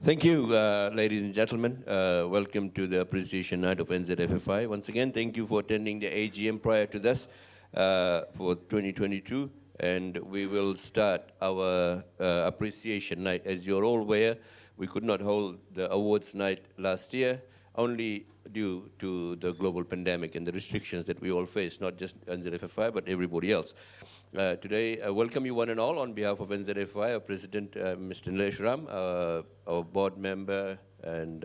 Thank you, ladies and gentlemen. Welcome to the Appreciation Night of NZFFI. Once again, thank you for attending the AGM prior to this for 2022. And we will start our Appreciation Night. As you're all aware, we could not hold the awards night last year, only due to the global pandemic and the restrictions that we all face, not just NZFFI, but everybody else. Today, I welcome you one and all on behalf of NZFFI, our President, Mr. Nilesh Ram, our board member and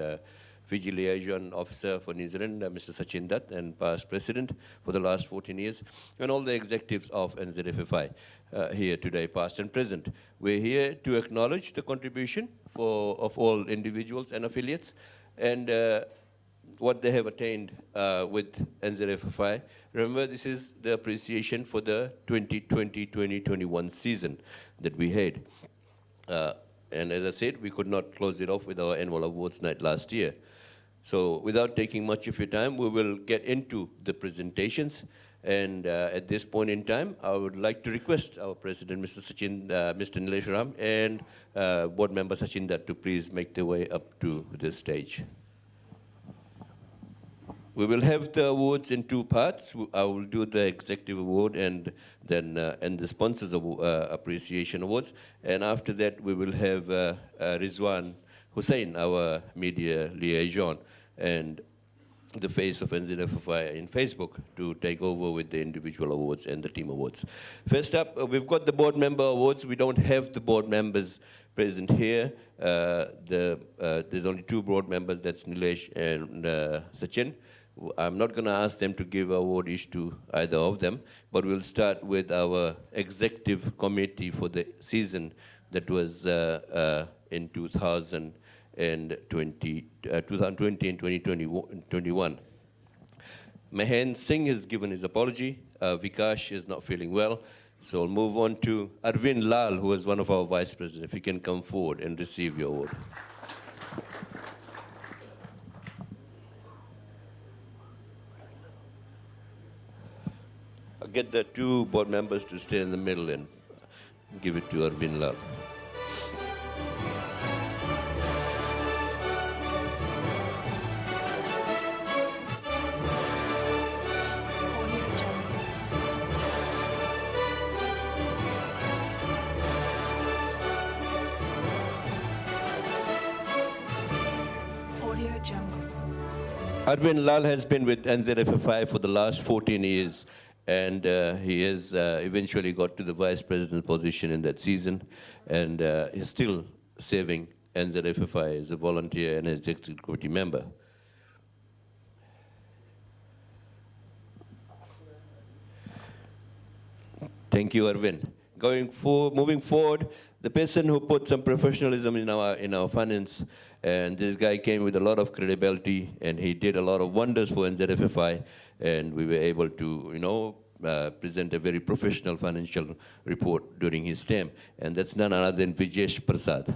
Fiji Liaison Officer for New Zealand, Mr. Sachin Dutt, and past President for the last 14 years, and all the executives of NZFFI here today, past and present. We're here to acknowledge the contribution of all individuals and affiliates, and what they have attained with NZFFI. Remember, this is the appreciation for the 2020-2021 season that we had. And as I said, we could not close it off with our annual awards night last year. So without taking much of your time, we will get into the presentations. And at this point in time, I would like to request our President, Mr. Nilesh Ram, and Board Member Sachin Dutt to please make their way up to this stage. We will have the awards in two parts. I will do the executive award and then and the sponsors appreciation awards. And after that, we will have Rizwan Hussain, our media liaison, and the face of NZFFI in Facebook, to take over with the individual awards and the team awards. First up, we've got the board member awards. We don't have the board members present here. There's only two board members, that's Nilesh and Sachin. I'm not going to ask them to give award each to either of them, but we'll start with our executive committee for the season that was in 2020 and 2021. Mahen Singh has given his apology. Vikash is not feeling well. So I'll move on to Arvind Lal, who is one of our vice presidents. If you can come forward and receive your award. I'll get the two board members to stay in the middle and give it to Arvind Lal. Arvind Lal has been with NZFFI for the last 14 years, and he has eventually got to the vice president position in that season, and he's still serving NZFFI as a volunteer and as executive committee member. Thank you, Arvind. Moving forward, the person who put some professionalism in our finance, and this guy came with a lot of credibility, and he did a lot of wonders for NZFFI, and we were able to, present a very professional financial report during his term, and that's none other than Vijesh Prasad,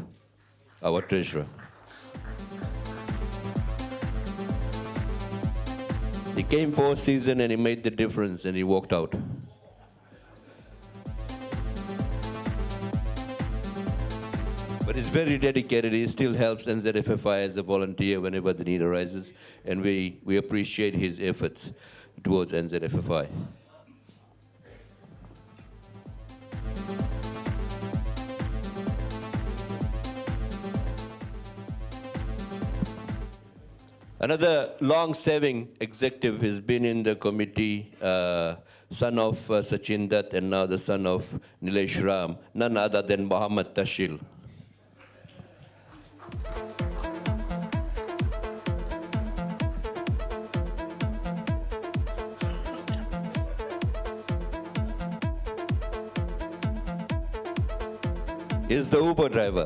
our treasurer. He came for a season and he made the difference and he walked out. But he's very dedicated. He still helps NZFFI as a volunteer whenever the need arises, and we appreciate his efforts towards NZFFI. Another long-serving executive has been in the committee, son of Sachin Dutt and now the son of Nilesh Ram, none other than Muhammad Tashil. He's the Uber driver.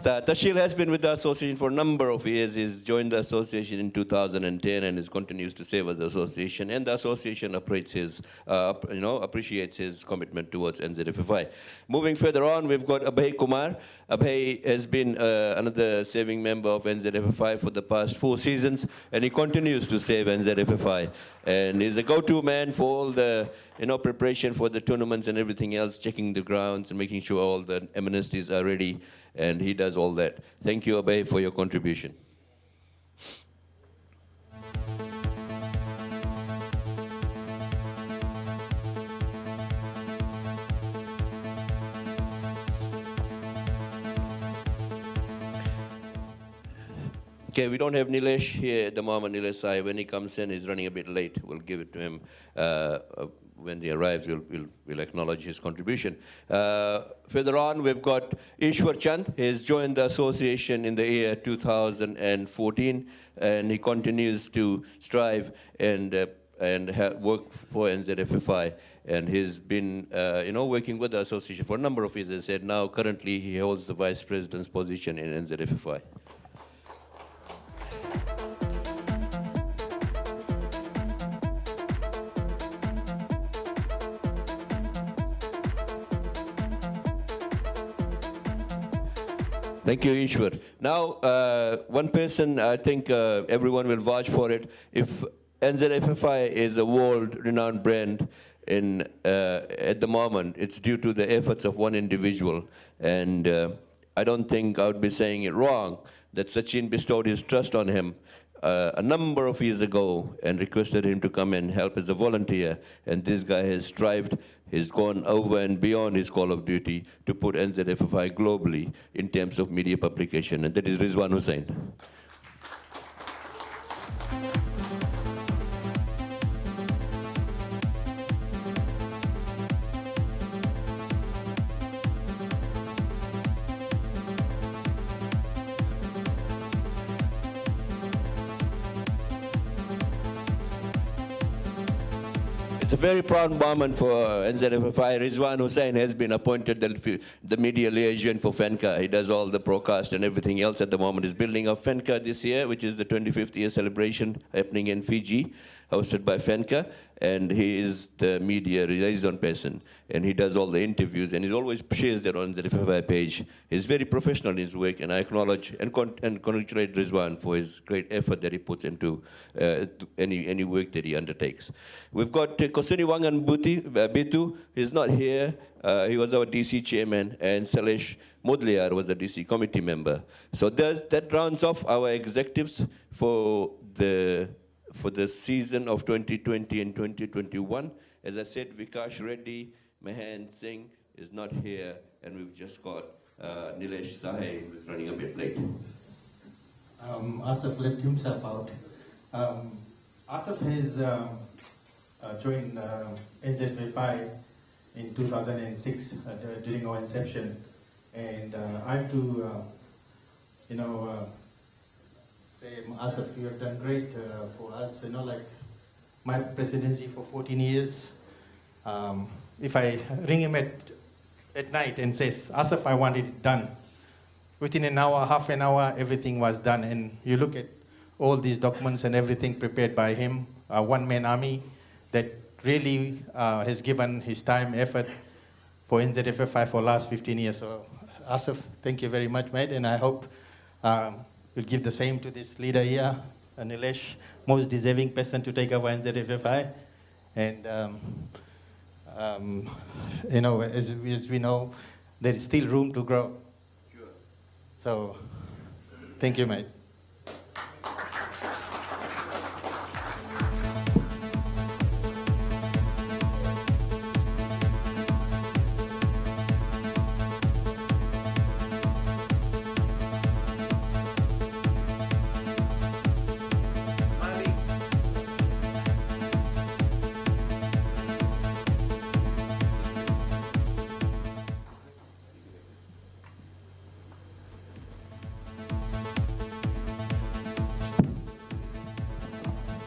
Tashil has been with the association for a number of years. He's joined the association in 2010 and continues to serve as the association. And the association appreciates his commitment towards NZFFI. Moving further on, we've got Abhay Kumar. Abhay has been another serving member of NZFFI for the past 4 seasons, and he continues to serve NZFFI. And he's a go-to man for all the preparation for the tournaments and everything else, checking the grounds and making sure all the amenities are ready, and he does all that. Thank you, Abhay, for your contribution. Okay, we don't have Nilesh here at the moment. Nilesh Sai, when he comes in, he's running a bit late. We'll give it to him. When he arrives, we'll acknowledge his contribution. Further on, we've got Ishwar Chand. He's joined the association in the year 2014, and he continues to strive and work for NZFFI. And he's been, working with the association for a number of years. As I said, now currently he holds the vice president's position in NZFFI. Thank you, Ishwar. Now, one person, I think everyone will vouch for it. If NZFFI is a world-renowned brand at the moment, it's due to the efforts of one individual. And I don't think I would be saying it wrong that Sachin bestowed his trust on him a number of years ago and requested him to come and help as a volunteer. And this guy has strived. He's gone over and beyond his call of duty to put NZFFI globally in terms of media publication, and that is Rizwan Hussain. It's a very proud moment for NZFFI. Rizwan Hussain has been appointed the media liaison for FENCA. He does all the broadcast and everything else at the moment. He's building up FENCA this year, which is the 25th year celebration happening in Fiji, hosted by FENCA. And he is the media liaison person. And he does all the interviews, and he always shares that on the NZFFI page. He's very professional in his work, and I acknowledge and congratulate Rizwan for his great effort that he puts into any work that he undertakes. We've got Kosini Wangan Bitu. He's not here. He was our DC chairman, and Salesh Modliar was a DC committee member. So that rounds off our executives for the season of 2020 and 2021. As I said, Vikash Reddy, Mahan Singh is not here, and we've just got Nilesh Sahay, who's running a bit late. Asaf left himself out. Asaf has joined NZFFI in 2006 during our inception, and I have to, say, Asaf, you have done great for us. Like my presidency for 14 years. If I ring him at night and says, Asaf, I want it done. Within an hour, half an hour, everything was done. And you look at all these documents and everything prepared by him, a one-man army that really has given his time, effort for NZFFI for the last 15 years. So, Asaf, thank you very much, mate. And I hope we'll give the same to this leader here, Nilesh, most deserving person to take over NZFFI. And, as we know, there is still room to grow. Sure. So, thank you, mate.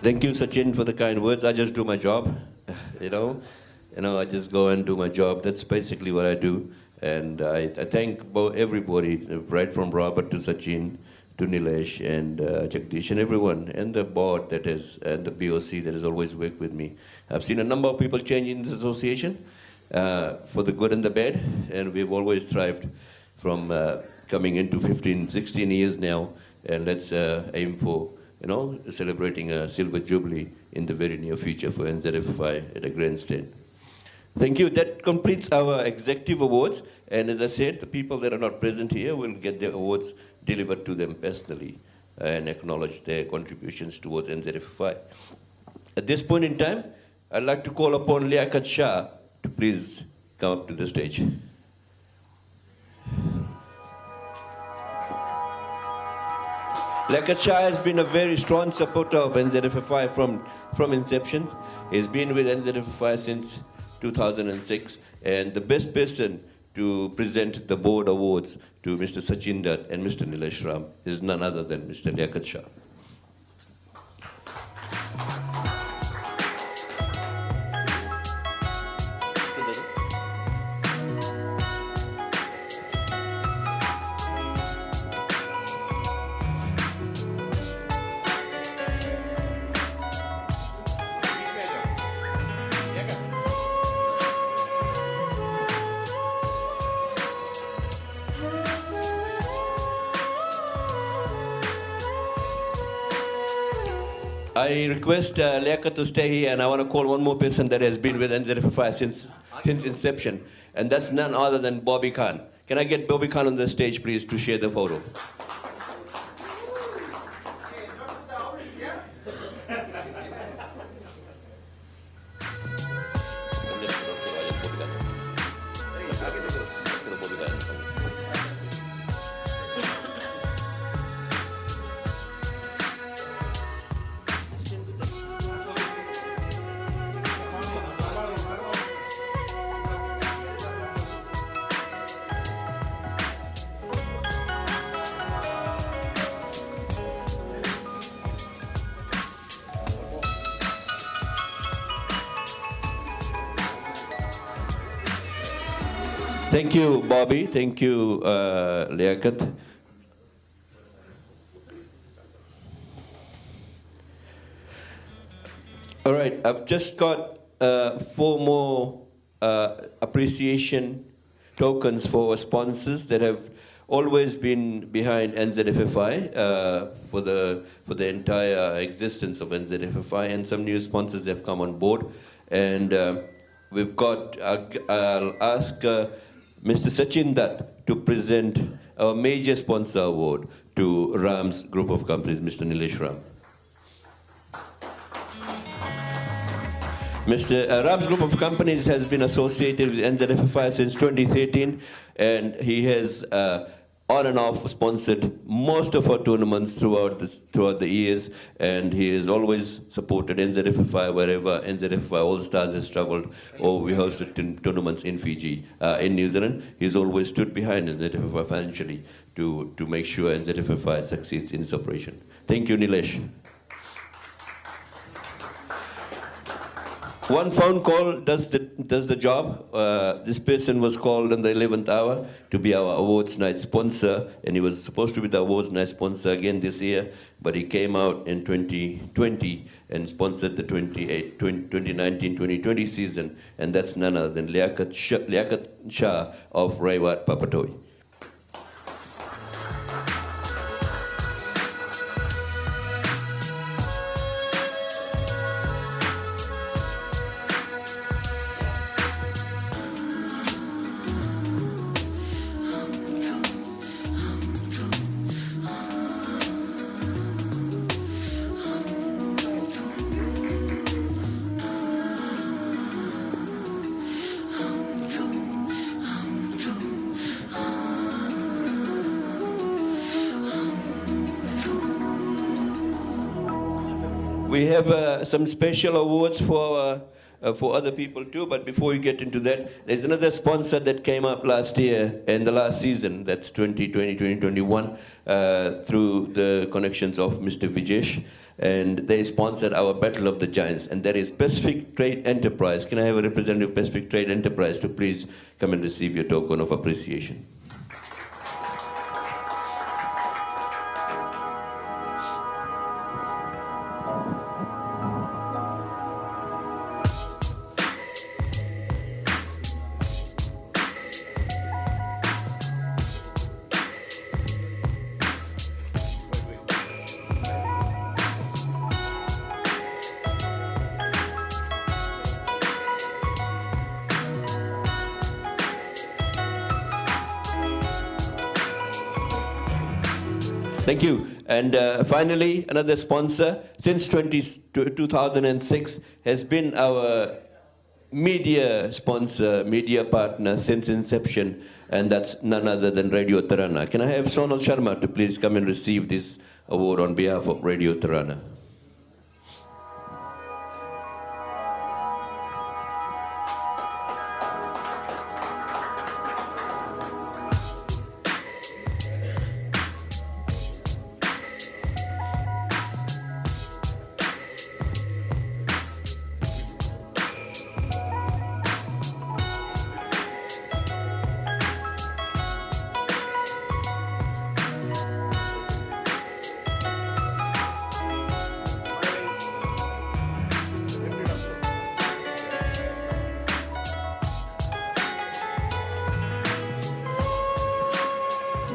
Thank you, Sachin, for the kind words. I just do my job, I just go and do my job. That's basically what I do. And I thank everybody, right from Robert to Sachin, to Nilesh and Jagdish and everyone, and the board that is, and the BOC that has always worked with me. I've seen a number of people change in this association for the good and the bad, and we've always thrived from coming into 15, 16 years now, and let's aim for, celebrating a silver jubilee in the very near future for NZFFI at a grandstand. Thank you. That completes our executive awards, and as I said, the people that are not present here will get their awards delivered to them personally and acknowledge their contributions towards NZFFI. At this point in time, I'd like to call upon Liaquat Shah to please come up to the stage. Liaquat Shah has been a very strong supporter of NZFFI from inception. He's been with NZFFI since 2006, and the best person to present the board awards to Mr. Sachin Dutt and Mr. Nilesh Ram is none other than Mr. Liaquat Shah. I request Liaquat to stay here, and I want to call one more person that has been with NZFFI since inception, and that's none other than Bobby Khan. Can I get Bobby Khan on the stage, please, to share the photo? Thank you, Bobby. Thank you, Liaquat. All right, I've just got 4 more appreciation tokens for sponsors that have always been behind NZFFI for the entire existence of NZFFI, and some new sponsors have come on board. And we've got, I'll ask Mr. Sachin Dutt to present our major sponsor award to Ram's group of companies, Mr. Nilesh Ram. Mr. Ram's group of companies has been associated with NZFFI since 2013, and he has on and off sponsored most of our tournaments throughout the years, and he has always supported NZFFI wherever NZFFI All-Stars has traveled, or we hosted tournaments in Fiji, in New Zealand. He's always stood behind NZFFI financially to make sure NZFFI succeeds in its operation. Thank you, Nilesh. One phone call does the job. This person was called on the 11th hour to be our awards night sponsor, and he was supposed to be the awards night sponsor again this year, but he came out in 2020 and sponsored the 2019-2020 season, and that's none other than Liaquat Shah of Raiwat Papatoi. We have some special awards for other people too, but before we get into that, there's another sponsor that came up last year and the last season, that's 2020-2021, through the connections of Mr. Vijesh. and they sponsored our Battle of the Giants, and that is Pacific Trade Enterprise. Can I have a representative of Pacific Trade Enterprise to please come and receive your token of appreciation? Thank you. And finally, another sponsor since 2006 has been our media sponsor, media partner since inception, and that's none other than Radio Tarana. Can I have Sonal Sharma to please come and receive this award on behalf of Radio Tarana?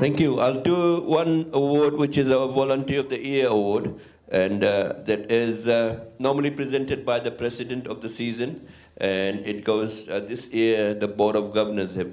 Thank you. I'll do one award, which is our Volunteer of the Year award, and that is normally presented by the President of the season. And it goes this year. The Board of Governors have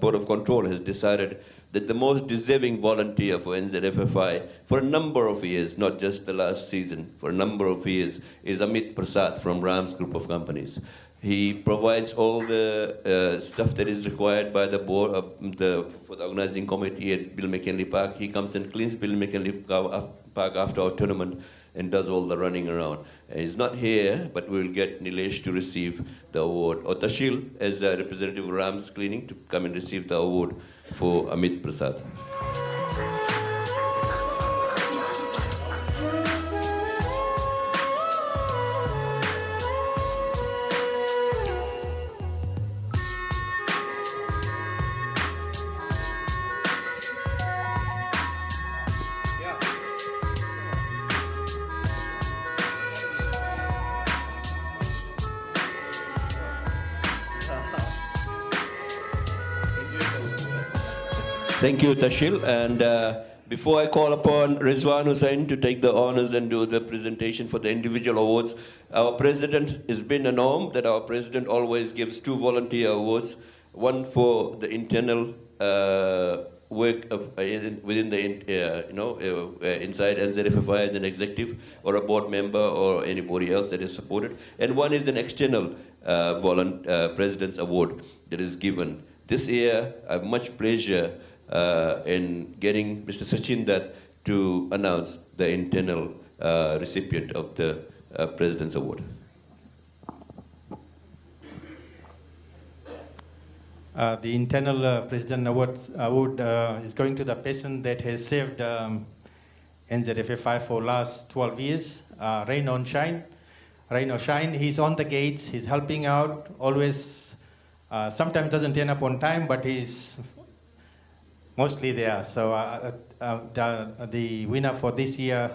Board of Control has decided that the most deserving volunteer for NZFFI for a number of years, not just the last season, for a number of years, is Amit Prasad from Rams Group of Companies. He provides all the stuff that is required by the board, for the organizing committee at Bill McKinley Park. He comes and cleans Bill McKinley Park after our tournament and does all the running around. And he's not here, but we'll get Nilesh to receive the award. Or Tashil, as a representative of Rams Cleaning, to come and receive the award for Amit Prasad. Thank you, Tashil. And before I call upon Rizwan Hussain to take the honors and do the presentation for the individual awards, our president, it's been a norm that our president always gives 2 volunteer awards, one for the internal work of, within the, inside NZFFI as an executive or a board member or anybody else that is supported. And one is an external President's Award that is given. This year, I have much pleasure in getting Mr. Sachin Dutt to announce the internal recipient of the President's Award. The internal President Award is going to the person that has served NZFFI for last 12 years, Rain on Shine. Rain on Shine, he's on the gates, he's helping out, always, sometimes doesn't turn up on time, but he's mostly there. So the winner for this year,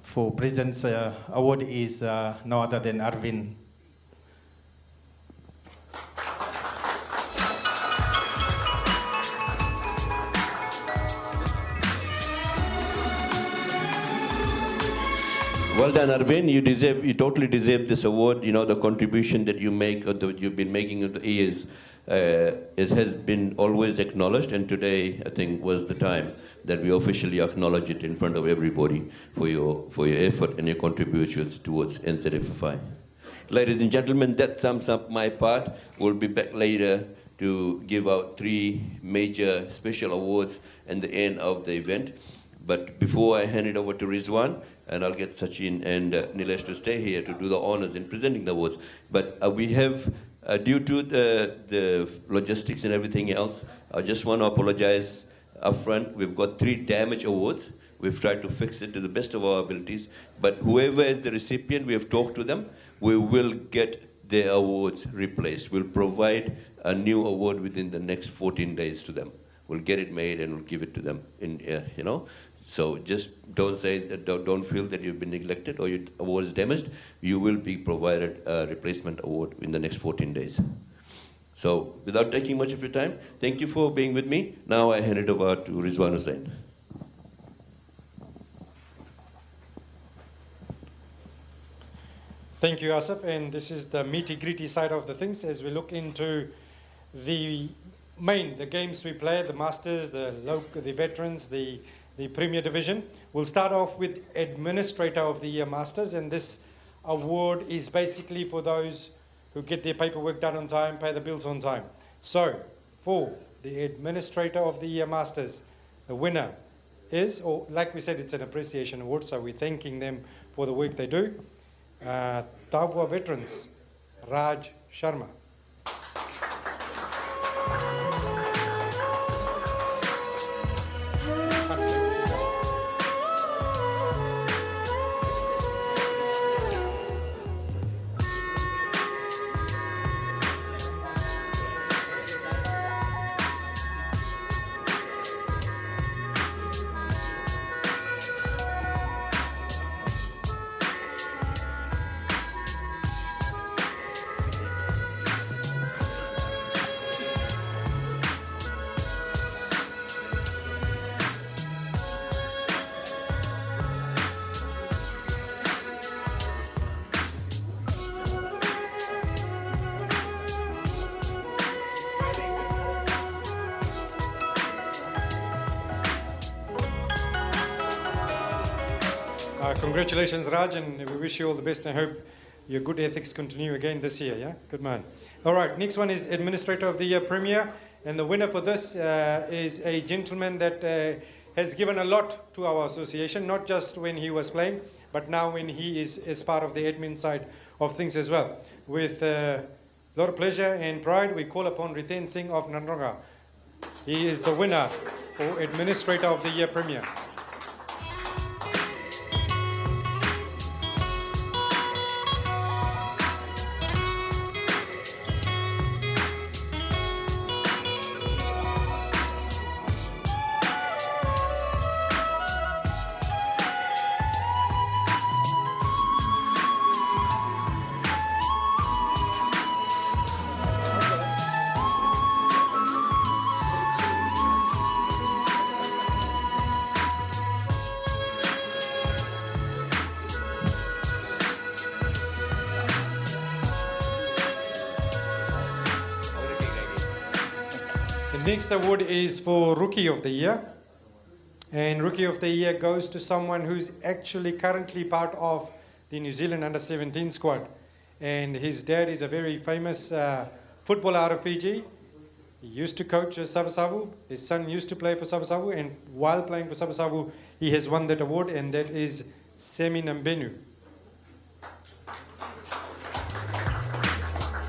for President's Award is no other than Arvin. Well done, Arvind. You totally deserve this award. You know, the contribution that you make, or that you've been making over the years, has been always acknowledged, and today, I think, was the time that we officially acknowledge it in front of everybody for your effort and your contributions towards NZFFI. Ladies and gentlemen, that sums up my part. We'll be back later to give out 3 major special awards at the end of the event. But before I hand it over to Rizwan, and I'll get Sachin and Nilesh to stay here to do the honors in presenting the awards. But we have, due to the logistics and everything else, I just want to apologize upfront. We've got 3 damage awards, We've tried to fix it to the best of our abilities. But whoever is the recipient, we have talked to them. We will get their awards replaced. We'll provide a new award within the next 14 days to them. We'll get it made and we'll give it to them. So just don't say that, don't feel that you've been neglected or your award is damaged. You will be provided a replacement award in the next 14 days. So without taking much of your time, thank you for being with me. Now I hand it over to Rizwan Hussain. Thank you, Asif. And this is the meaty-gritty side of the things as we look into the games we play, the Masters, the Veterans, the Premier Division. We'll start off with Administrator of the Year Masters, and this award is basically for those who get their paperwork done on time, pay the bills on time. So, for the Administrator of the Year Masters, the winner is, or like we said, it's an appreciation award, so we're thanking them for the work they do. Tavwa Veterans, Raj Sharma. Congratulations, Raj, and we wish you all the best, and I hope your good ethics continue again this year, yeah? Good man. All right, next one is Administrator of the Year Premier, and the winner for this is a gentleman that has given a lot to our association, not just when he was playing, but now when he is part of the admin side of things as well. With a lot of pleasure and pride, we call upon Riten Singh of Nanronga. He is the winner for Administrator of the Year Premier. Next award is for Rookie of the Year, and Rookie of the Year goes to someone who's actually currently part of the New Zealand Under-17 squad, and his dad is a very famous footballer out of Fiji. He used to coach Savasavu, his son used to play for Savasavu, and while playing for Savasavu he has won that award, and that is Semi Nambenu.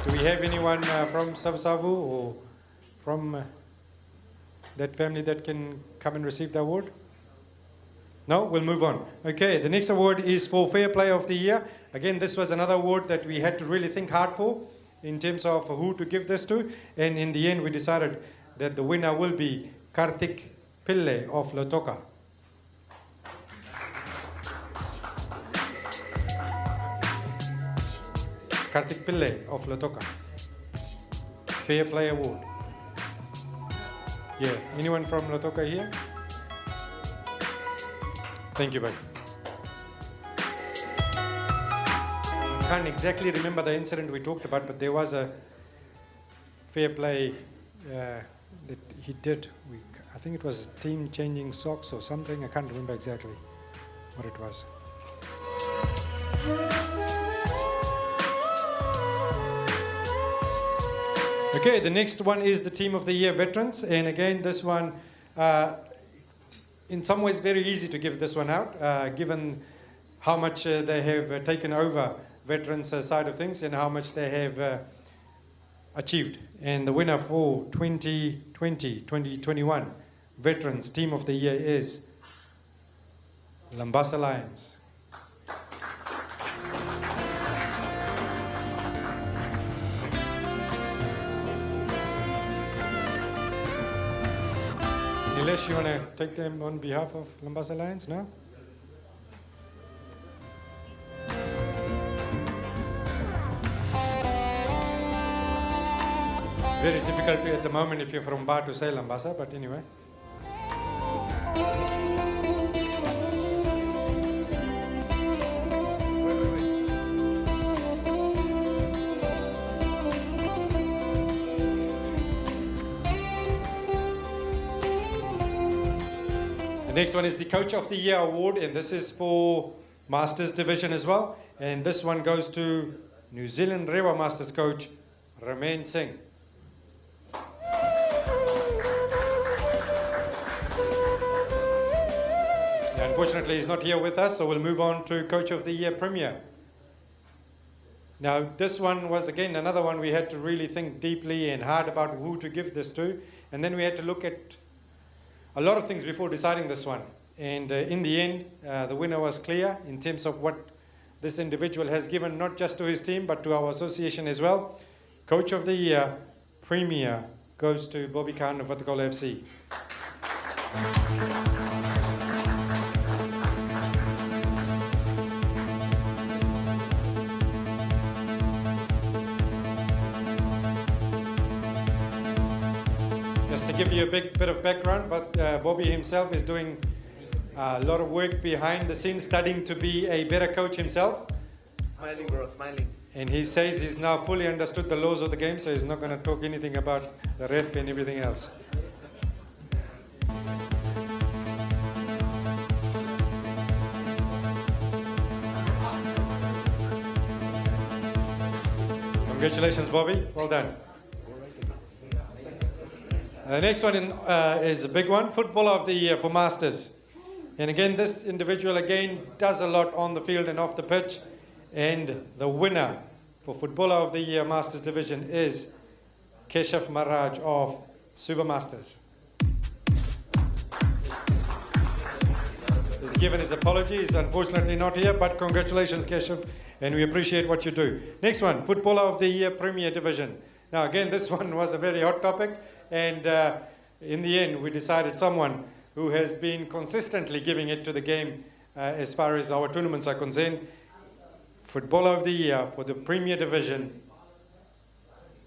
Do we have anyone from Savasavu or from that family that can come and receive the award? No? We'll move on. Okay, the next award is for Fair Play of the Year. Again, this was another award that we had to really think hard for in terms of who to give this to. And in the end, we decided that the winner will be Karthik Pillai of Lotoka. Karthik Pillai of Lotoka. Fair Play Award. Yeah, anyone from Lotoka here? Thank you, buddy. I can't exactly remember the incident we talked about, but there was a fair play that he did. I think it was a team changing socks or something. I can't remember exactly what it was. Okay, the next one is the Team of the Year Veterans. And again, this one, in some ways, very easy to give this one out, given how much they have taken over veterans' side of things and how much they have achieved. And the winner for 2020-2021 Veterans Team of the Year is Lambasa Lions. Nilesh, you want to take them on behalf of Lambasa Lions now? It's very difficult at the moment if you're from Ba to say Lambasa, but anyway. The next one is the Coach of the Year award, and this is for Masters Division as well. And this one goes to New Zealand Rewa Masters coach, Ramen Singh. Unfortunately, he's not here with us, so we'll move on to Coach of the Year Premier. Now, this one was, again, another one we had to really think deeply and hard about who to give this to. And then we had to look at a lot of things before deciding this one. And in the end, the winner was clear in terms of what this individual has given, not just to his team, but to our association as well. Coach of the Year, Premier, goes to Bobby Khan of Vatakolo FC. Just to give you a bit of background, but Bobby himself is doing a lot of work behind the scenes, studying to be a better coach himself. Smiling, bro, smiling. And he says he's now fully understood the laws of the game, so he's not going to talk anything about the ref and everything else. Congratulations, Bobby. Well done. The next one is a big one, Footballer of the Year for Masters. And again, this individual again does a lot on the field and off the pitch. And the winner for Footballer of the Year Masters Division is Keshav Maharaj of Super Masters. He's given his apology. He's unfortunately not here, but congratulations, Keshav, and we appreciate what you do. Next one, Footballer of the Year Premier Division. Now, again, this one was a very hot topic. And in the end, we decided someone who has been consistently giving it to the game as far as our tournaments are concerned. Footballer of the Year for the Premier Division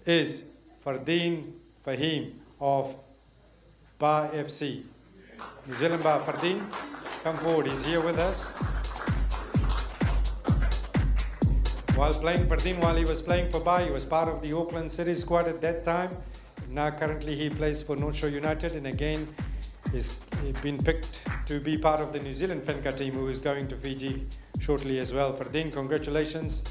is Fardeen Fahim of Ba FC. New Zealand Ba, Fardeen, come forward. He's here with us. While he was playing for Ba, he was part of the Auckland City squad at that time. Now currently he plays for North Shore United, and again he's been picked to be part of the New Zealand Fenka team, who is going to Fiji shortly as well. Fardeen, congratulations.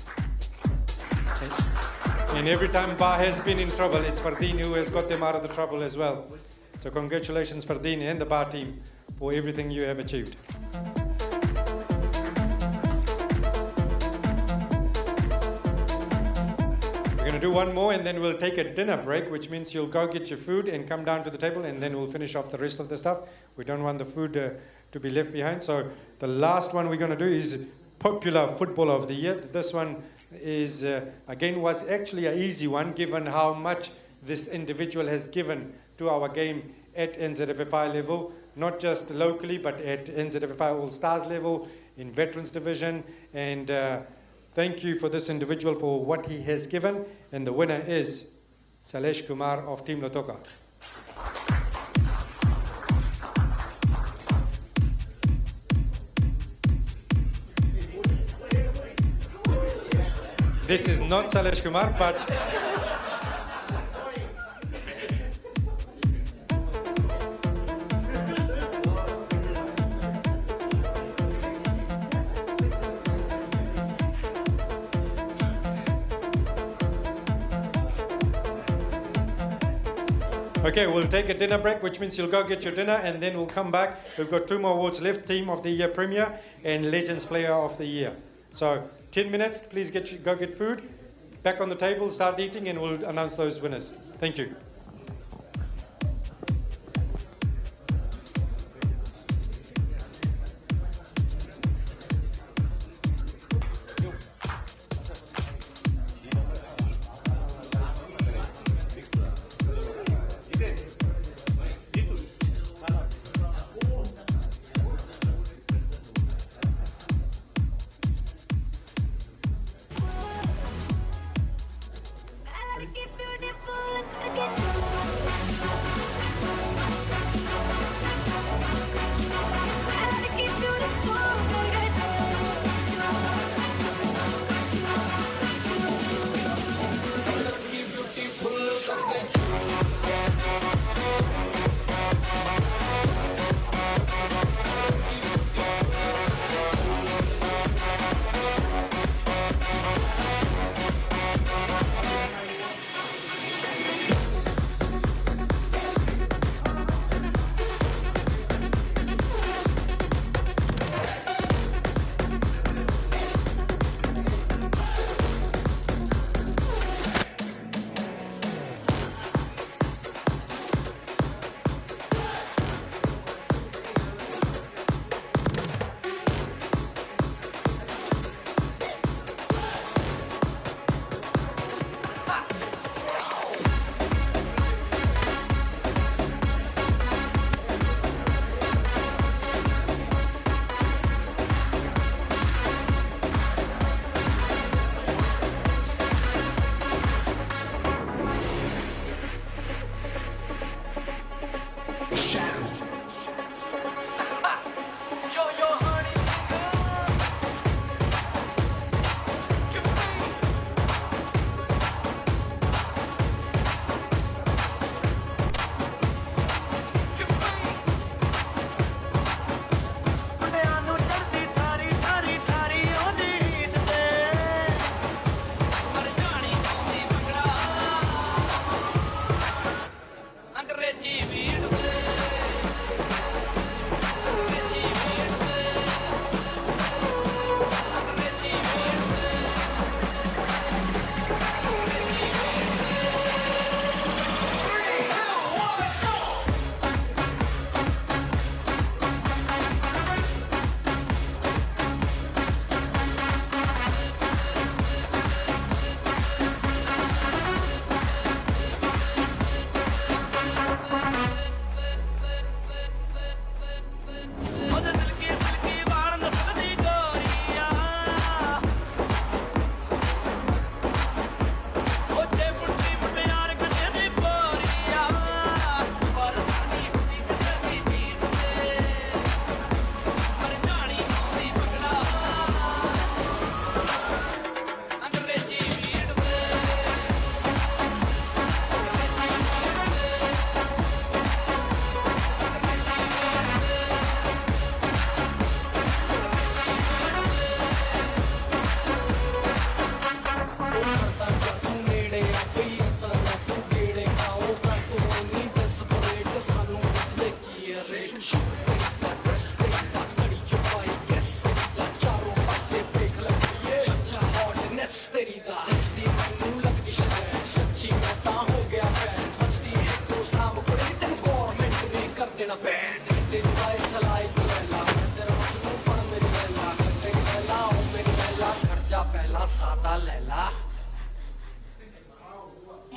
And every time Ba has been in trouble, it's Fardeen who has got them out of the trouble as well. So congratulations, Fardeen and the Ba team, for everything you have achieved. We're going to do one more, and then we'll take a dinner break, which means you'll go get your food and come down to the table, and then we'll finish off the rest of the stuff. We don't want the food to be left behind. So the last one we're going to do is Popular Footballer of the Year. This one is, again, was actually an easy one, given how much this individual has given to our game at NZFFI level, not just locally, but at NZFFI All-Stars level, in Veterans Division, and thank you for this individual for what he has given. And the winner is Salesh Kumar of Team Lotoka. This is not Salesh Kumar, but okay, we'll take a dinner break, which means you'll go get your dinner, and then we'll come back. We've got 2 more awards left, Team of the Year Premier and Legends Player of the Year. So 10 minutes, please go get food, back on the table, start eating, and we'll announce those winners. Thank you.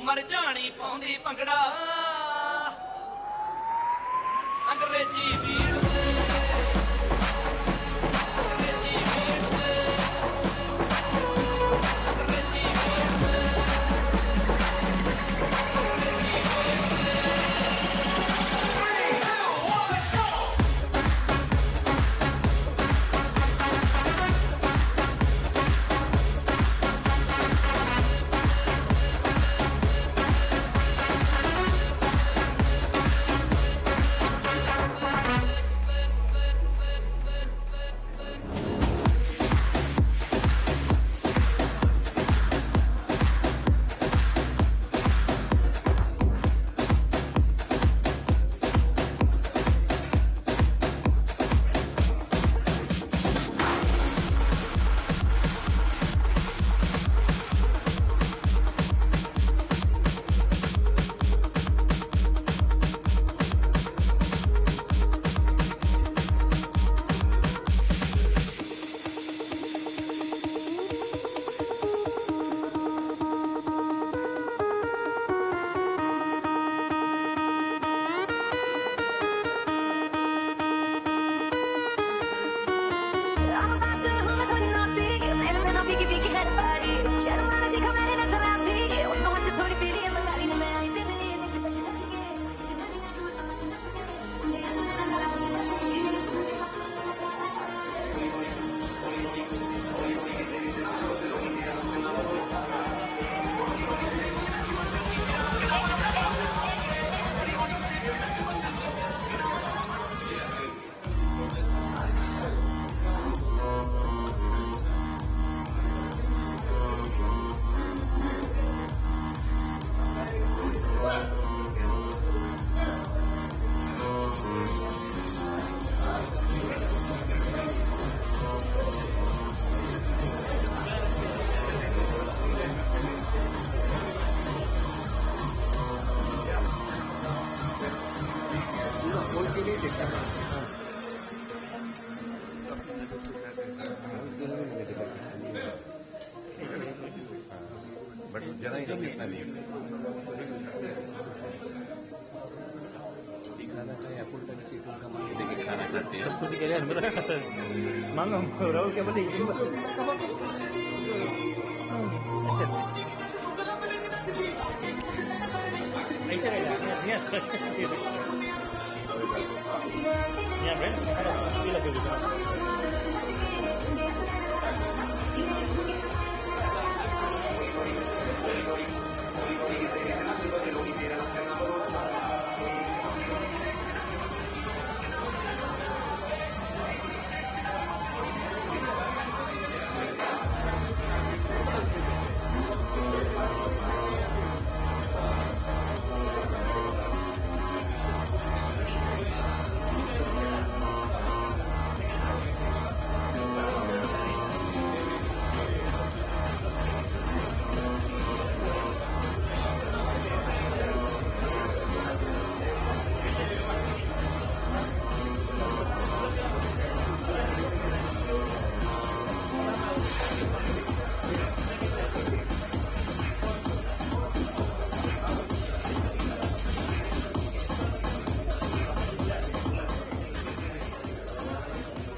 ਮਰ ਜਾਣੀ ਪਾਉਂਦੀ ਭੰਗੜਾ ਅੰਗਰੇਜ਼ੀ ਵੀਰ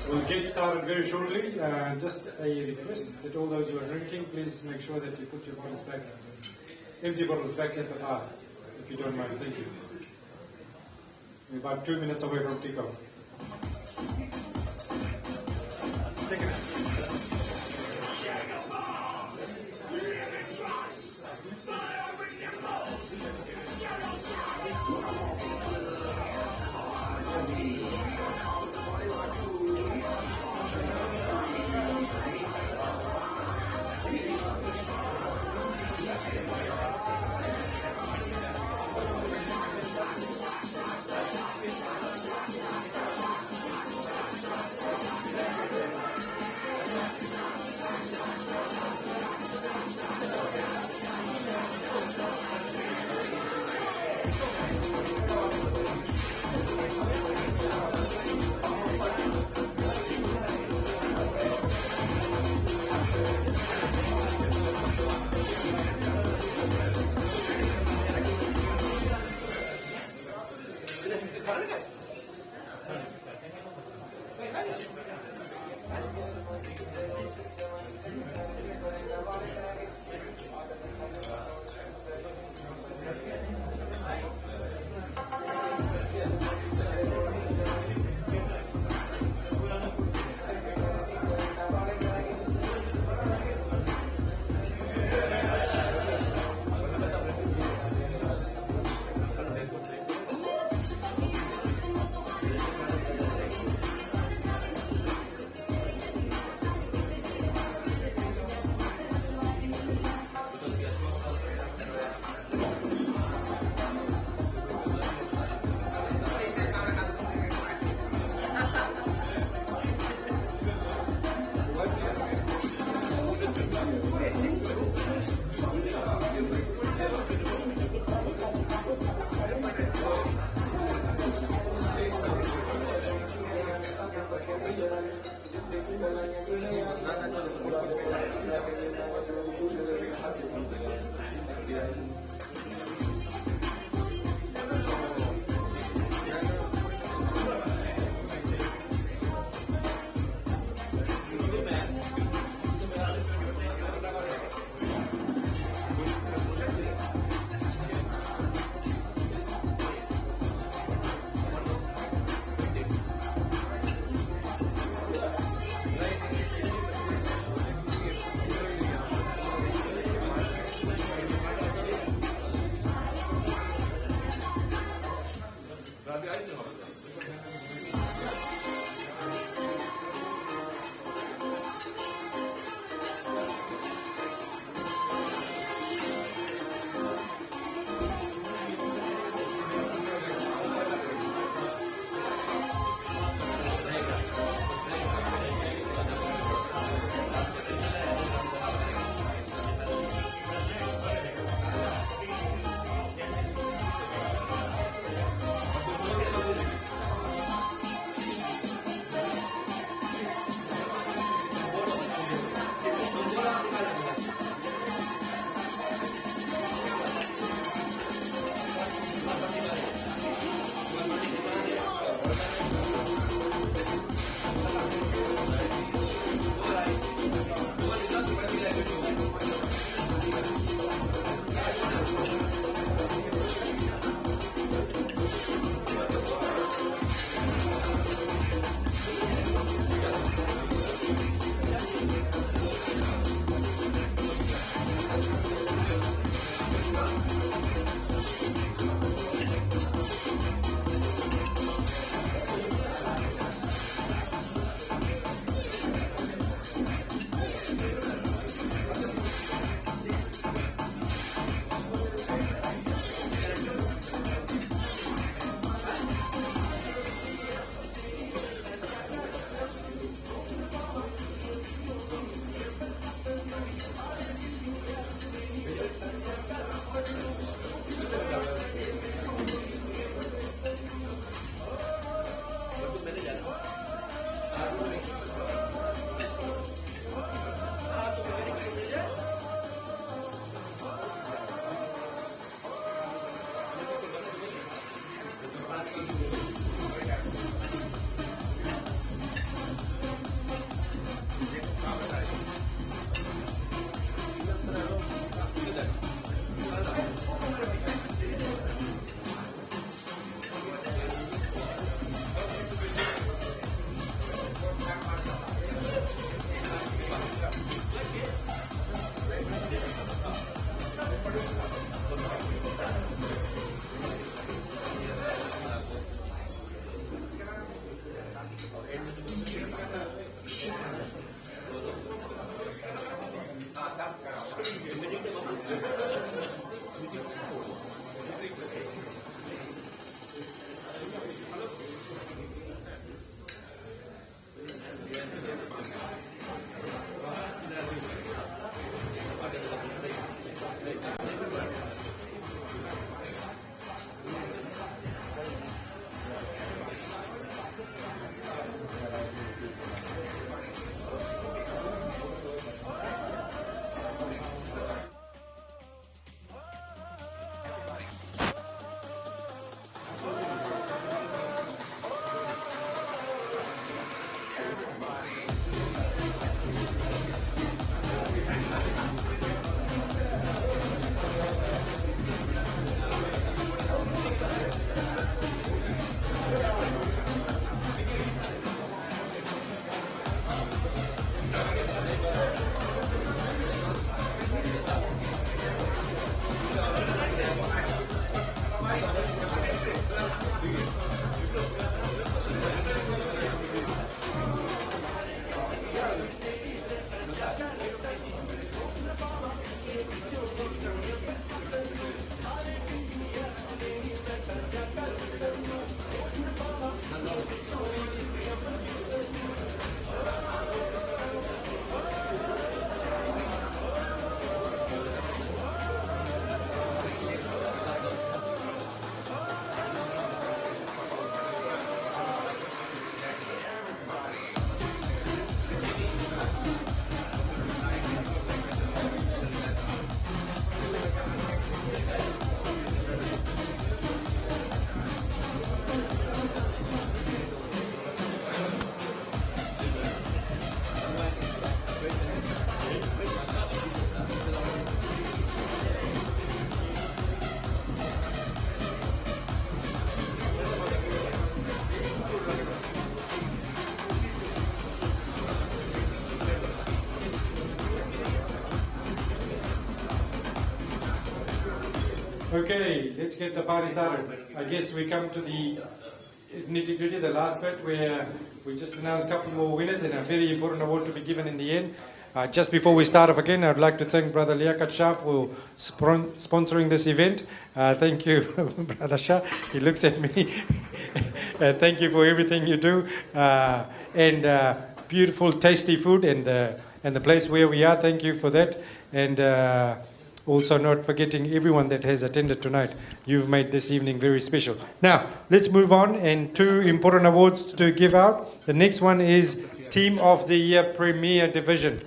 We'll get started very shortly. Just a request that all those who are drinking, please make sure that you put your bottles back, empty bottles back at the bar, if you don't mind. Thank you. We're about 2 minutes away from kickoff. Second. Okay, let's get the party started. I guess we come to the nitty-gritty, the last bit, where we just announced a couple more winners and a very important award to be given in the end. Just before we start off again, I'd like to thank Brother Liaquat Shah for sponsoring this event. Thank you, Brother Shah. He looks at me. Thank you for everything you do. And beautiful, tasty food and the place where we are. Thank you for that. And also not forgetting everyone that has attended tonight. You've made this evening very special. Now, let's move on, and two important awards to give out. The next one is Team of the Year Premier Division.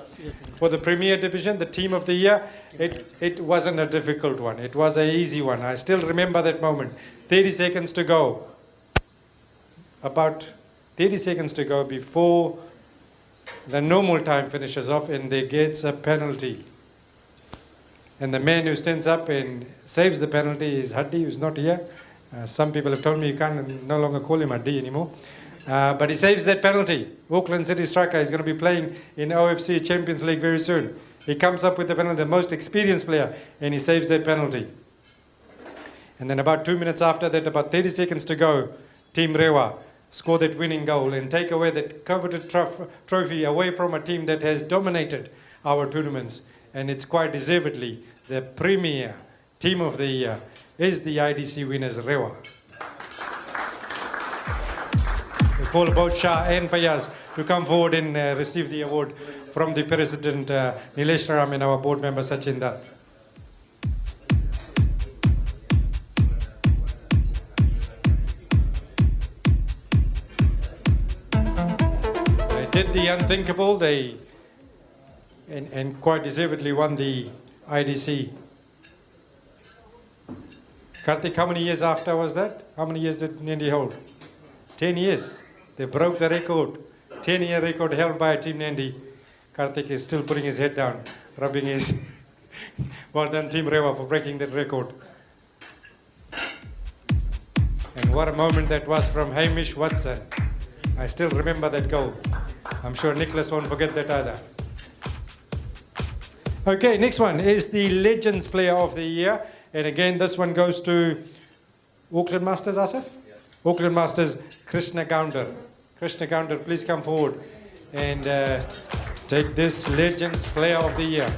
For the Premier Division, the Team of the Year, it wasn't a difficult one. It was an easy one. I still remember that moment. 30 seconds to go. About 30 seconds to go before the normal time finishes off, and they gets a penalty. And the man who stands up and saves the penalty is Haddi, who's not here. Some people have told me you can't no longer call him Haddi anymore. But he saves that penalty. Auckland City striker is going to be playing in OFC Champions League very soon. He comes up with the penalty, the most experienced player, and he saves that penalty. And then about 2 minutes after that, about 30 seconds to go, Team Rewa score that winning goal and take away that coveted trophy away from a team that has dominated our tournaments. And it's quite deservedly the premier Team of the Year is the IDC winners, Rewa. We call both Shah and Fayaz to come forward and receive the award from the President Nilesh Ram and our board member Sachin Dutt. They did the unthinkable. They and quite deservedly won the IDC. Karthik, how many years after was that? How many years did Nandi hold? 10 years. They broke the record. 10-year record held by Team Nandi. Karthik is still putting his head down, rubbing his... Well done, Team Rewa, for breaking that record. And what a moment that was from Hamish Watson. I still remember that goal. I'm sure Nicholas won't forget that either. Okay, next one is the Legends Player of the Year. And again, this one goes to Auckland Masters, Asif? Yeah. Auckland Masters, Krishna Gounder. Krishna Gounder, please come forward and take this Legends Player of the Year.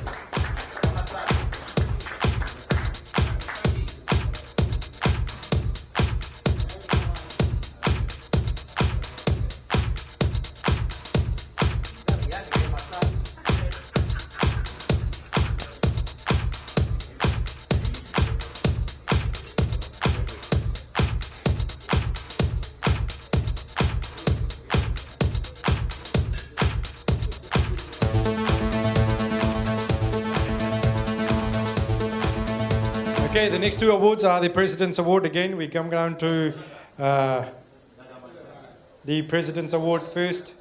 Okay, the next two awards are the President's Award. Again, we come down to the President's Award first.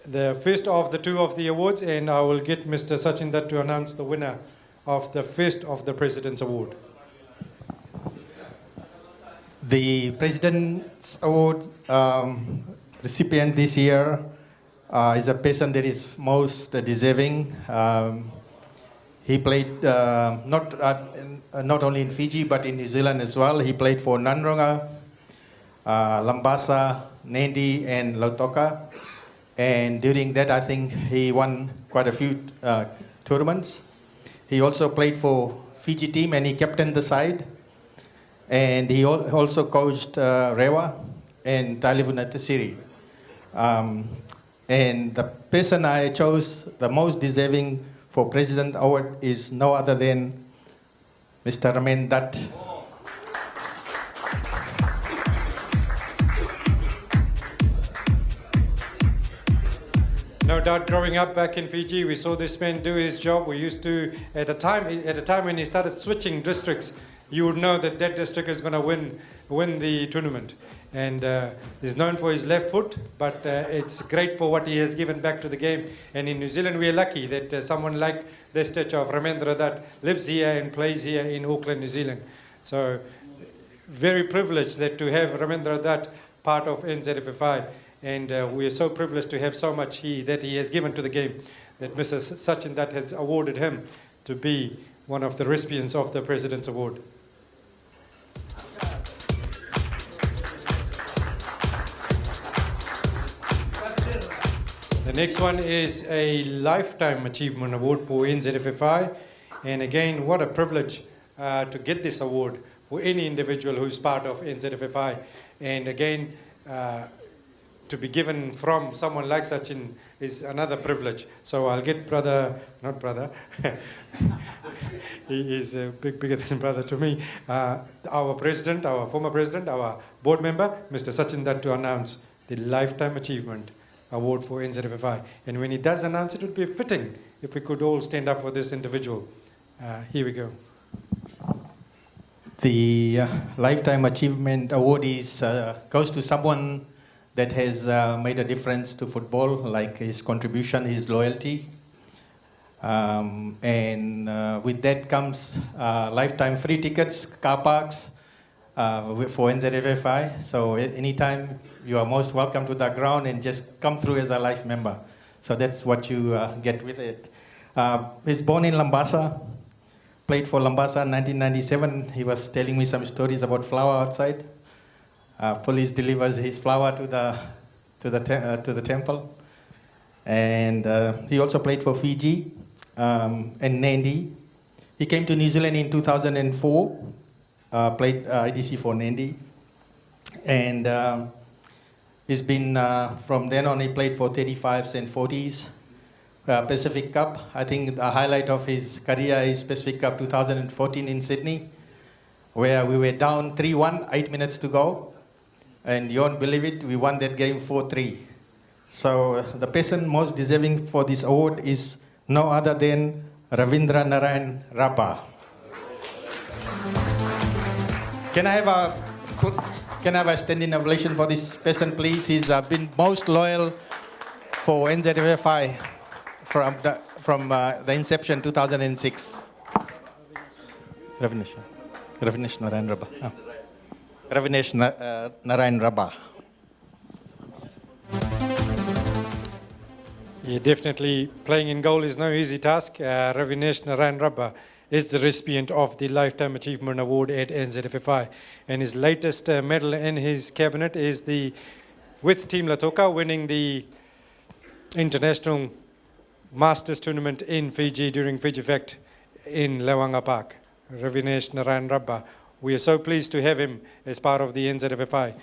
The first of the two of the awards, and I will get Mr. Sachin Dutt to announce the winner of the first of the President's Award. The President's Award recipient this year is a person that is most deserving. He played not only in Fiji but in New Zealand as well. He played for Nanronga, Lambasa, Nandi, and Lautoka. And during that, I think he won quite a few tournaments. He also played for Fiji team and he captained the side. And he also coached Rewa and Talivunatasiri. And the person I chose the most deserving for President Award is no other than Mr. Ramen Dutt. No doubt, growing up back in Fiji, we saw this man do his job. We used to, at a time when he started switching districts, you would know that that district is going to win the tournament. And he's known for his left foot, but it's great for what he has given back to the game. And in New Zealand, we are lucky that someone like the statue of Ramendra Dutt lives here and plays here in Auckland, New Zealand. So very privileged that to have Ramendra Dutt part of NZFFI. And we are so privileged to have so much that he has given to the game, that Mr. Sachin Dutt has awarded him to be one of the recipients of the President's Award. The next one is a Lifetime Achievement Award for NZFFI. And again, what a privilege to get this award for any individual who's part of NZFFI. And again, to be given from someone like Sachin is another privilege. So I'll get he is bigger than brother to me, our president, our former president, our board member, Mr. Sachin Dutt, to announce the Lifetime Achievement Award for NZFFI. And when he does announce it, it would be fitting if we could all stand up for this individual. Here we go. The Lifetime Achievement Award goes to someone that has made a difference to football, like his contribution, his loyalty. And with that comes lifetime free tickets, car parks for NZFFI. So anytime you are most welcome to the ground and just come through as a life member. So that's what you get with it. He's born in Lambasa, played for Lambasa in 1997. He was telling me some stories about flower outside. Police delivers his flower to the temple, and he also played for Fiji and Nandi. He came to New Zealand in 2004, played IDC for Nandi, and he's been from then on. He played for 35s and 40s, Pacific Cup. I think the highlight of his career is Pacific Cup 2014 in Sydney, where we were down 3-1, 8 minutes to go. And you won't believe it, we won that game 4-3. So the person most deserving for this award is no other than Ravindra Narayan Rabba. Can I have a standing ovation for this person, please? He's been most loyal for NZFFI from the inception, 2006. Ravinesh Narayan Rabba. Oh. Ravinesh Narayan Rabba. Yeah, definitely playing in goal is no easy task. Ravinesh Narayan Rabba is the recipient of the Lifetime Achievement Award at NZFFI. And his latest medal in his cabinet is with Team Lautoka winning the International Masters Tournament in Fiji during Fiji Fect in Lewanga Park. Ravinesh Narayan Rabba. We are so pleased to have him as part of the NZFFI.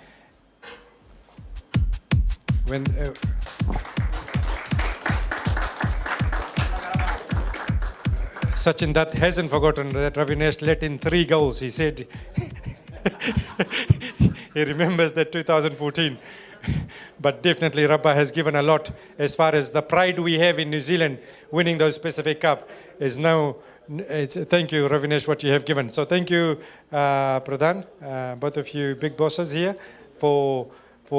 Sachin Dutt hasn't forgotten that Ravinesh let in 3 goals. He said he remembers that 2014. But definitely Rabba has given a lot as far as the pride we have in New Zealand winning those Pacific Cup is now. Thank you, Ravinesh, what you have given. So thank you, Pradhan, both of you big bosses here, for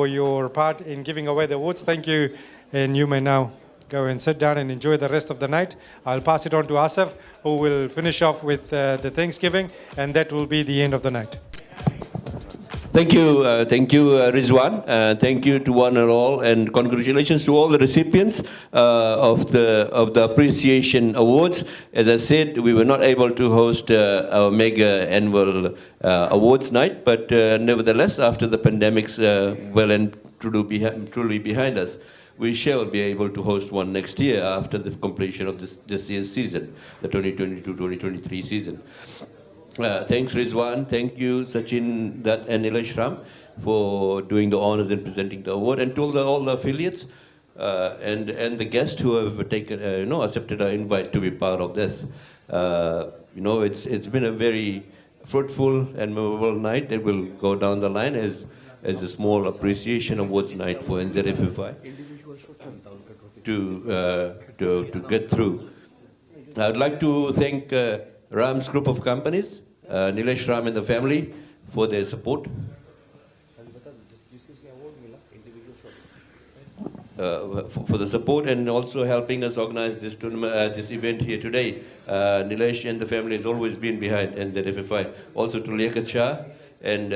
your part in giving away the awards. Thank you, and you may now go and sit down and enjoy the rest of the night. I'll pass it on to Asaf, who will finish off with the Thanksgiving, and that will be the end of the night. Thank you, Rizwan. Thank you to one and all, and congratulations to all the recipients of the appreciation awards. As I said, we were not able to host our mega annual awards night, but nevertheless, after the pandemic's well and truly behind us, we shall be able to host one next year after the completion of this year's season, the 2022-2023 season. Thanks, Rizwan. Thank you, Sachin, Dutt, and Nilesh Ram for doing the honors and presenting the award, and to all the affiliates and the guests who have taken, accepted our invite to be part of this. It's been a very fruitful and memorable night that will go down the line as a small appreciation awards night for NZFFI to get through. I'd like to thank Ram's group of companies, Nilesh Ram and the family, for their support. For the support and also helping us organize this tournament, this event here today. Nilesh and the family has always been behind NZFFI. Also to Liaquat Shah and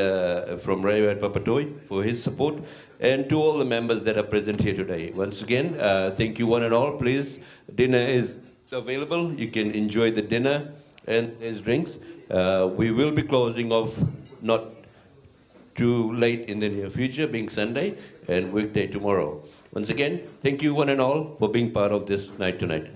from Rayawat Papatoy for his support, and to all the members that are present here today. Once again, thank you one and all. Please, dinner is available. You can enjoy the dinner and there's drinks. We will be closing off not too late in the near future, being Sunday and weekday tomorrow. Once again, thank you one and all for being part of this night tonight.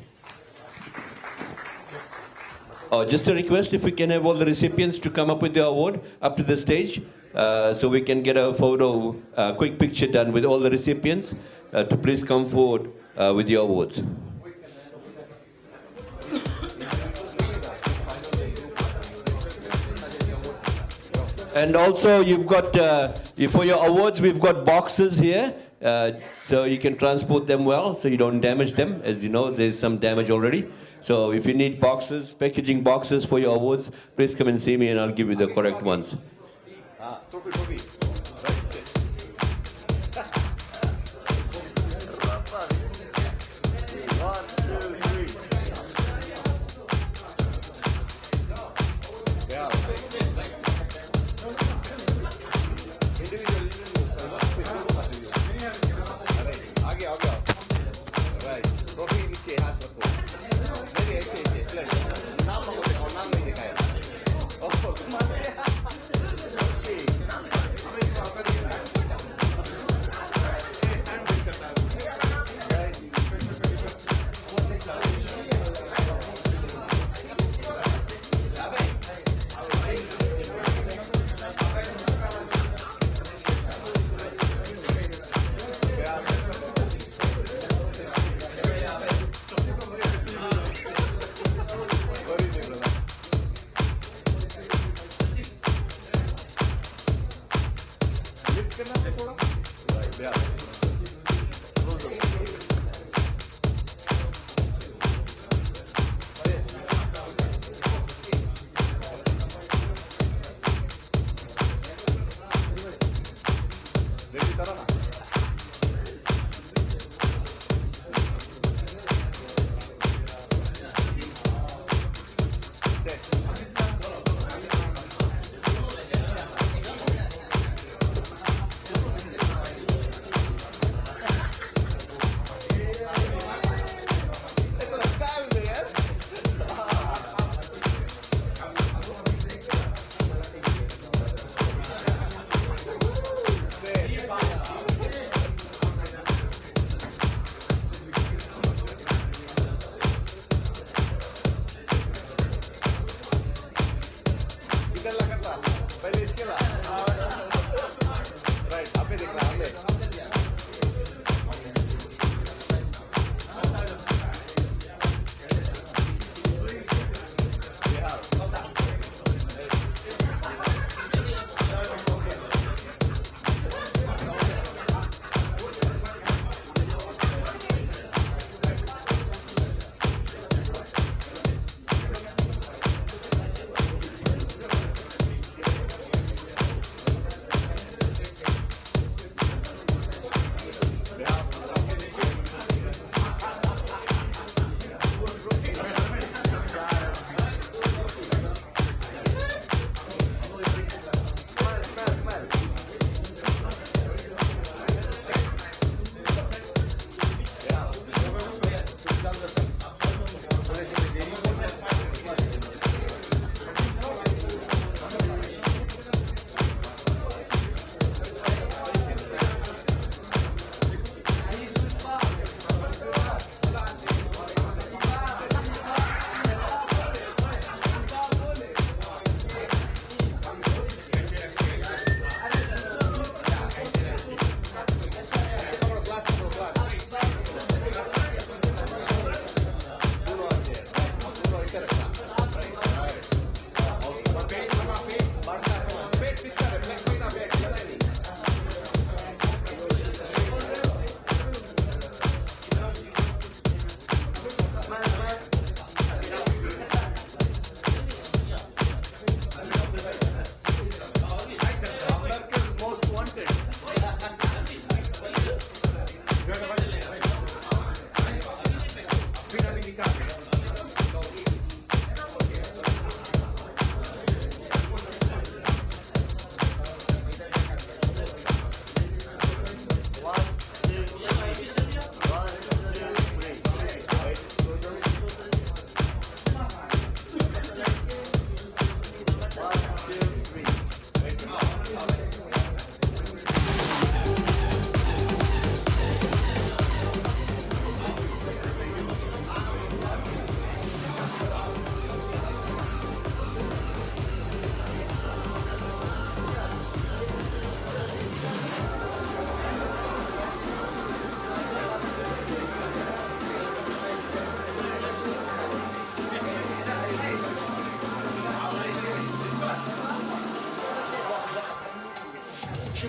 Just a request, if we can have all the recipients to come up with their award up to the stage, so we can get a photo, quick picture done with all the recipients, to please come forward with your awards. And also, you've got, for your awards, we've got boxes here, so you can transport them well, so you don't damage them. As you know, there's some damage already. So if you need boxes, packaging boxes for your awards, please come and see me and I'll give you the correct ones. आगे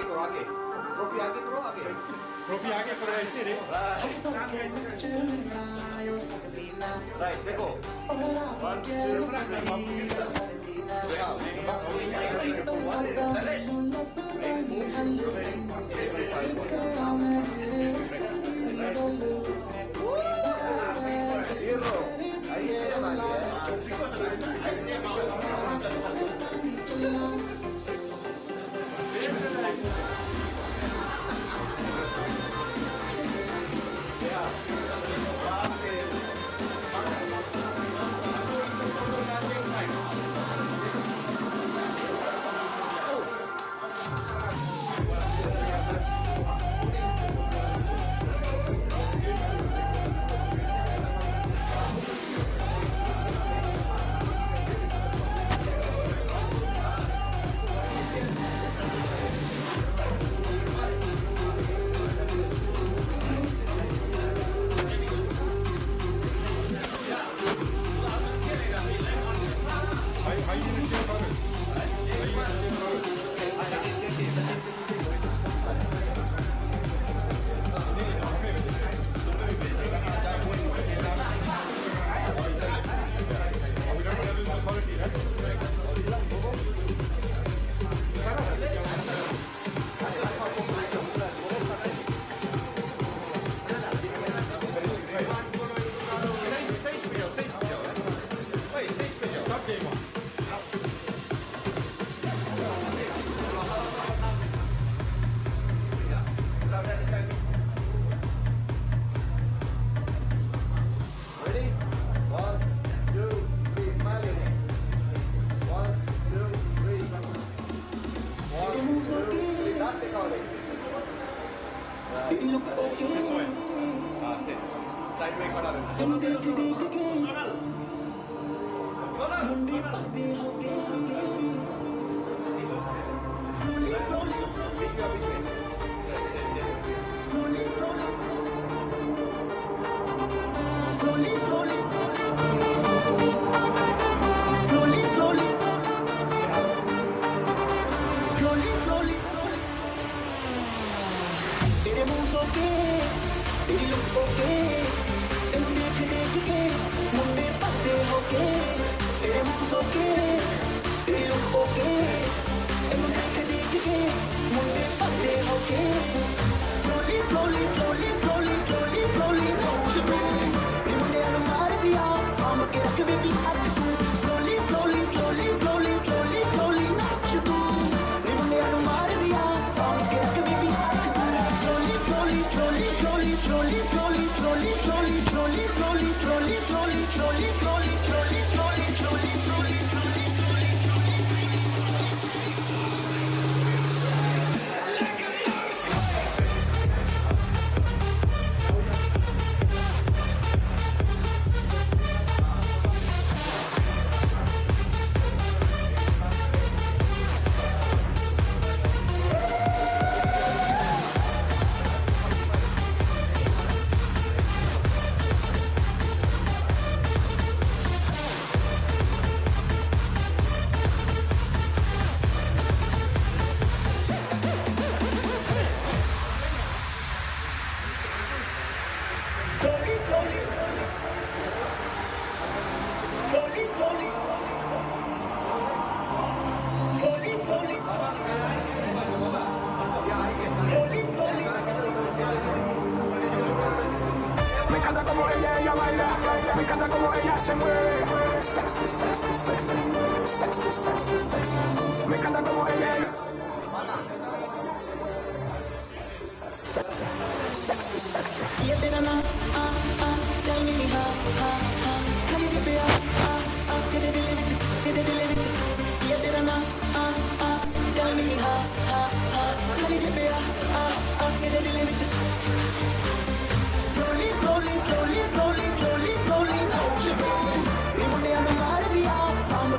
करो आगे trophy आगे करो आगे trophy आगे करो ऐसे रे राइट देखो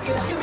'Cause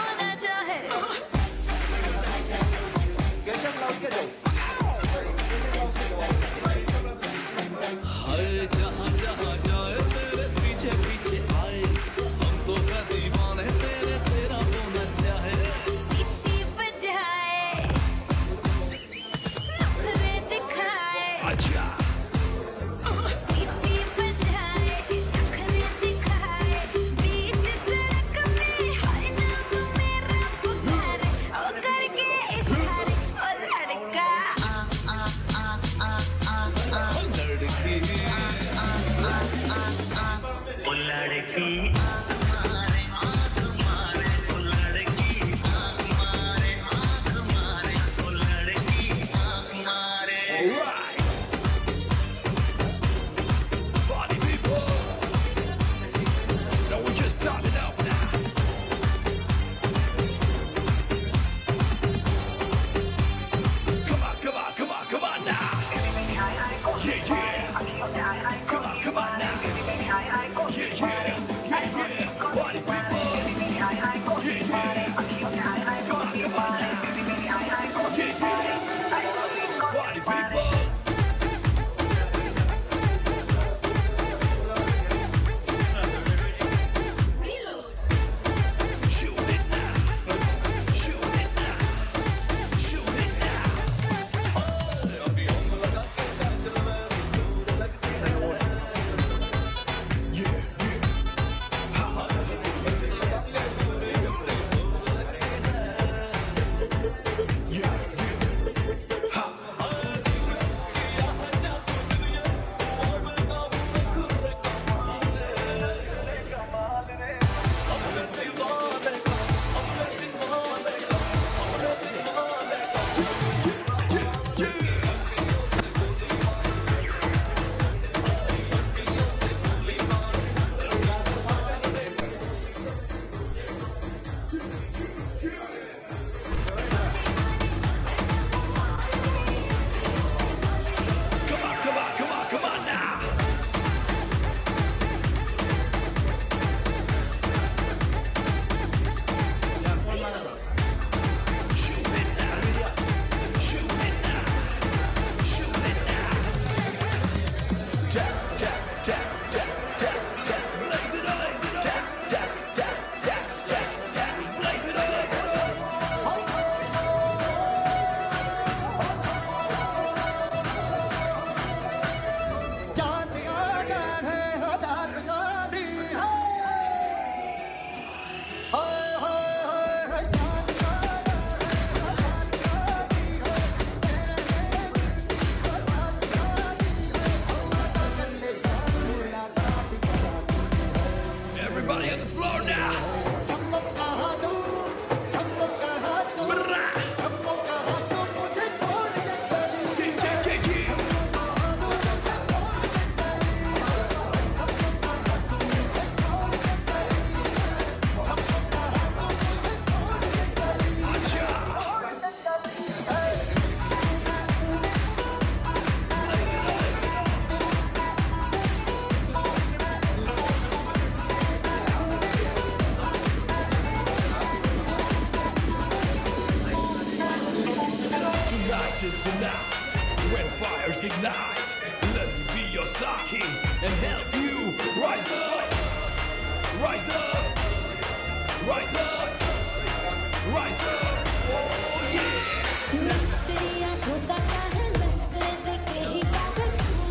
when fires ignite. Let me be your sake and help you rise up, rise up, rise up, rise up. Oh yeah.